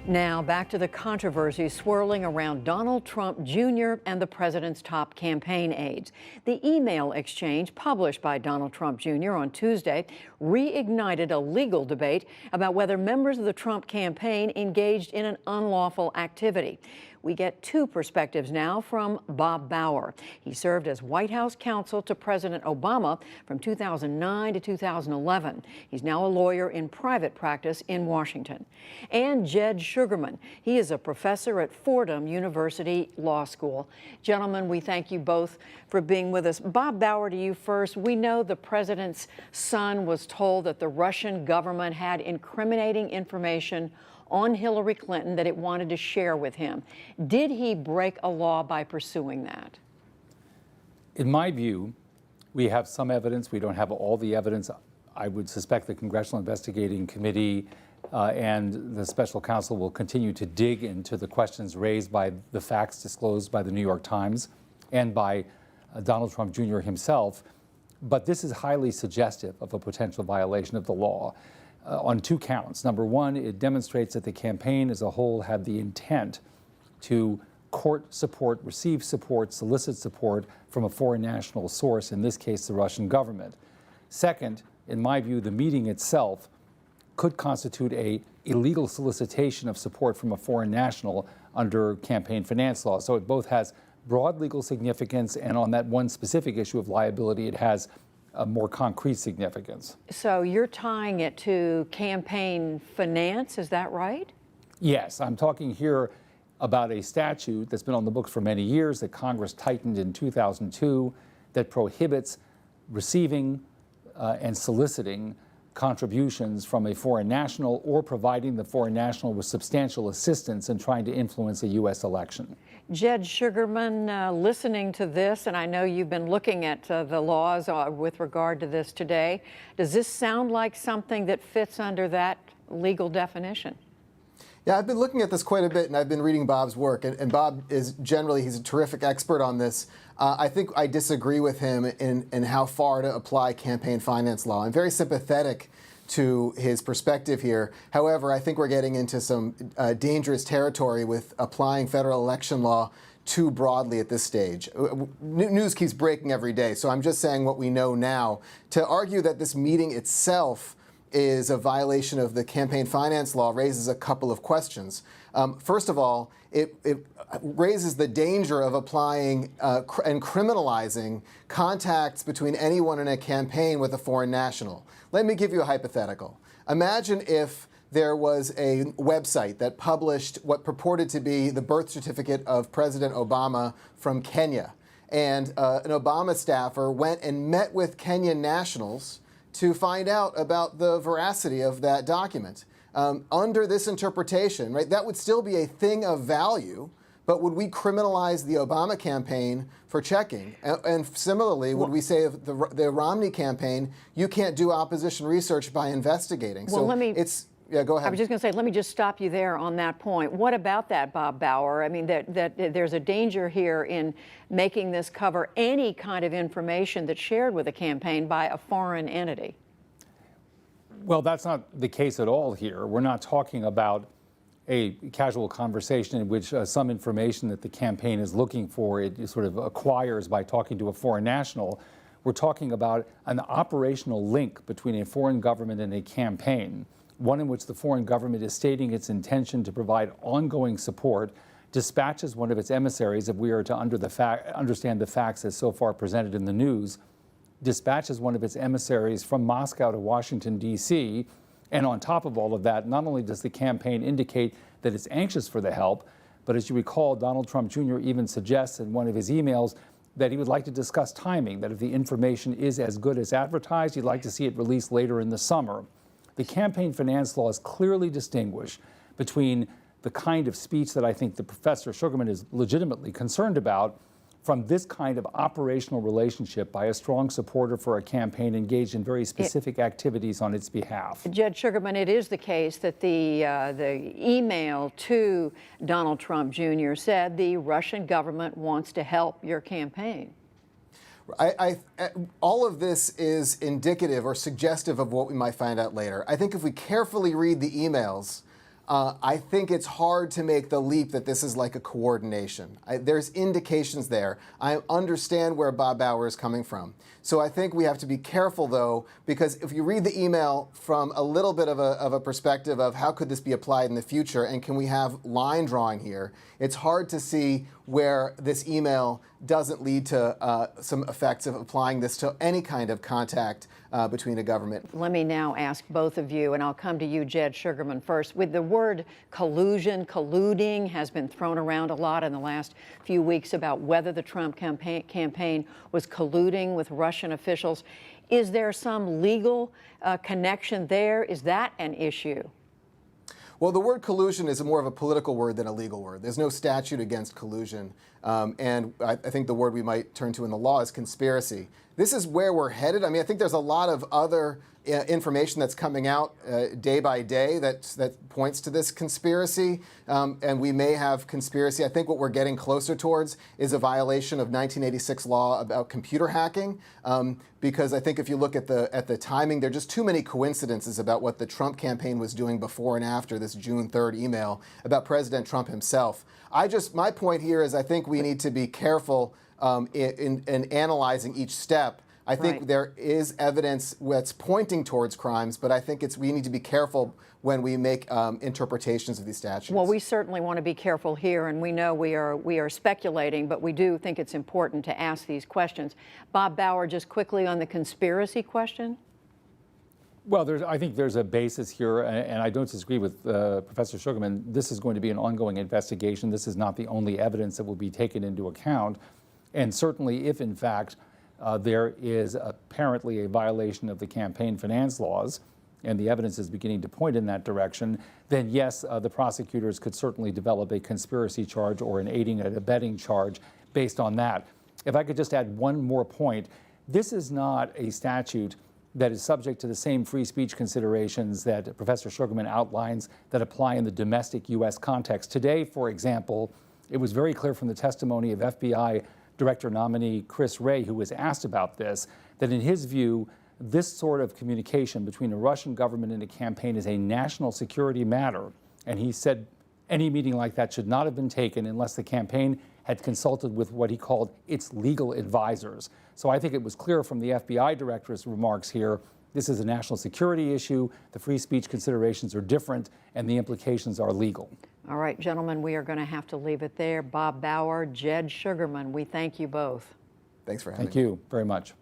Now, back to the controversy swirling around Donald Trump Jr. and the president's top campaign aides. The email exchange published by Donald Trump Jr. on Tuesday reignited a legal debate about whether members of the Trump campaign engaged in an unlawful activity. We get two perspectives now from Bob Bauer. He served as White House counsel to President Obama from 2009 to 2011. He's now a lawyer in private practice in Washington. And Jed Shugerman. He is a professor at Fordham University Law School. Gentlemen, we thank you both for being with us. Bob Bauer, to you first. We know the president's son was told that the Russian government had incriminating information on Hillary Clinton that it wanted to share with him. Did he break a law by pursuing that? In my view, we have some evidence. We don't have all the evidence. I would suspect the Congressional Investigating Committee and the special counsel will continue to dig into the questions raised by the facts disclosed by the New York Times and by Donald Trump Jr. himself. But this is highly suggestive of a potential violation of the law on two counts. Number one, it demonstrates that the campaign as a whole had the intent to court support, receive support, solicit support from a foreign national source, in this case, the Russian government. Second, in my view, the meeting itself could constitute a illegal solicitation of support from a foreign national under campaign finance law. So it both has broad legal significance, and on that one specific issue of liability, it has a more concrete significance. So you're tying it to campaign finance, is that right? Yes, I'm talking here about a statute that's been on the books for many years that Congress tightened in 2002 that prohibits receiving and soliciting contributions from a foreign national or providing the foreign national with substantial assistance in trying to influence a U.S. election. Jed Shugerman, listening to this, and I know you've been looking at the laws with regard to this today, does this sound like something that fits under that legal definition? Yeah, I've been looking at this quite a bit, and I've been reading Bob's work, and Bob is generally, he's a terrific expert on this. I think I disagree with him in how far to apply campaign finance law. I'm very sympathetic to his perspective here. However, I think we're getting into some dangerous territory with applying federal election law too broadly at this stage. News keeps breaking every day, so I'm just saying what we know now. To argue that this meeting itself is a violation of the campaign finance law raises a couple of questions. First of all, it raises the danger of applying and criminalizing contacts between anyone in a campaign with a foreign national. Let me give you a hypothetical. Imagine if there was a website that published what purported to be the birth certificate of President Obama from Kenya, and an Obama staffer went and met with Kenyan nationals to find out about the veracity of that document. Under this interpretation, right, that would still be a thing of value, but would we criminalize the Obama campaign for checking? And similarly, would we say of the Romney campaign, you can't do opposition research by investigating? Well, Yeah, go ahead. I was just going to say, let me just stop you there on that point. What about that, Bob Bauer? I mean, that there's a danger here in making this cover any kind of information that's shared with a campaign by a foreign entity. Well, that's not the case at all here. We're not talking about a casual conversation in which some information that the campaign is looking for, it sort of acquires by talking to a foreign national. We're talking about an operational link between a foreign government and a campaign, one in which the foreign government is stating its intention to provide ongoing support, dispatches one of its emissaries, if we are to understand the facts as so far presented in the news, dispatches one of its emissaries from Moscow to Washington, D.C., and on top of all of that, not only does the campaign indicate that it's anxious for the help, but as you recall, Donald Trump Jr. even suggests in one of his emails that he would like to discuss timing, that if the information is as good as advertised, he'd like to see it released later in the summer. The campaign finance laws clearly distinguish between the kind of speech that I think the Professor Shugerman is legitimately concerned about from this kind of operational relationship by a strong supporter for a campaign engaged in very specific activities on its behalf. Jed Shugerman, it is the case that the email to Donald Trump Jr. said the Russian government wants to help your campaign. All of this is indicative or suggestive of what we might find out later. I think if we carefully read the emails, I think it's hard to make the leap that this is like a coordination. There's indications there. I understand where Bob Bauer is coming from. So I think we have to be careful, though, because if you read the email from a little bit of a perspective of how could this be applied in the future and can we have line drawing here, it's hard to see where this email doesn't lead to some effects of applying this to any kind of contact between a government. Let me now ask both of you, and I'll come to you, Jed Sugarman, first. With the word collusion, colluding has been thrown around a lot in the last few weeks about whether the Trump campaign was colluding with Russian officials. Is there some legal connection there? Is that an issue? Well, the word collusion is more of a political word than a legal word. There's no statute against collusion. And I think the word we might turn to in the law is conspiracy. This is where we're headed. I mean, I think there's a lot of other information that's coming out day by day that points to this conspiracy. And we may have conspiracy. I think what we're getting closer towards is a violation of 1986 law about computer hacking. Because I think if you look at the timing, there are just too many coincidences about what the Trump campaign was doing before and after this June 3rd email about President Trump himself. My point here is I think we need to be careful in analyzing each step. I think there is evidence that's pointing towards crimes, but I think we need to be careful when we make interpretations of these statutes. Well, we certainly want to be careful here, and we know we are speculating, but we do think it's important to ask these questions. Bob Bauer, just quickly on the conspiracy question. Well, I think there's a basis here, and I don't disagree with Professor Sugarman. This is going to be an ongoing investigation. This is not the only evidence that will be taken into account. And certainly if, in fact, there is apparently a violation of the campaign finance laws, and the evidence is beginning to point in that direction, then yes, the prosecutors could certainly develop a conspiracy charge or an aiding and abetting charge based on that. If I could just add one more point, this is not a statute that is subject to the same free speech considerations that Professor Sugarman outlines that apply in the domestic U.S. context. Today, for example, it was very clear from the testimony of FBI Director nominee Chris Wray, who was asked about this, that in his view, this sort of communication between a Russian government and a campaign is a national security matter. And he said any meeting like that should not have been taken unless the campaign had consulted with what he called its legal advisors. So I think it was clear from the FBI director's remarks here, this is a national security issue, the free speech considerations are different, and the implications are legal. All right, gentlemen, we are going to have to leave it there. Bob Bauer, Jed Sugarman, we thank you both. Thanks for having me. Thank you very much.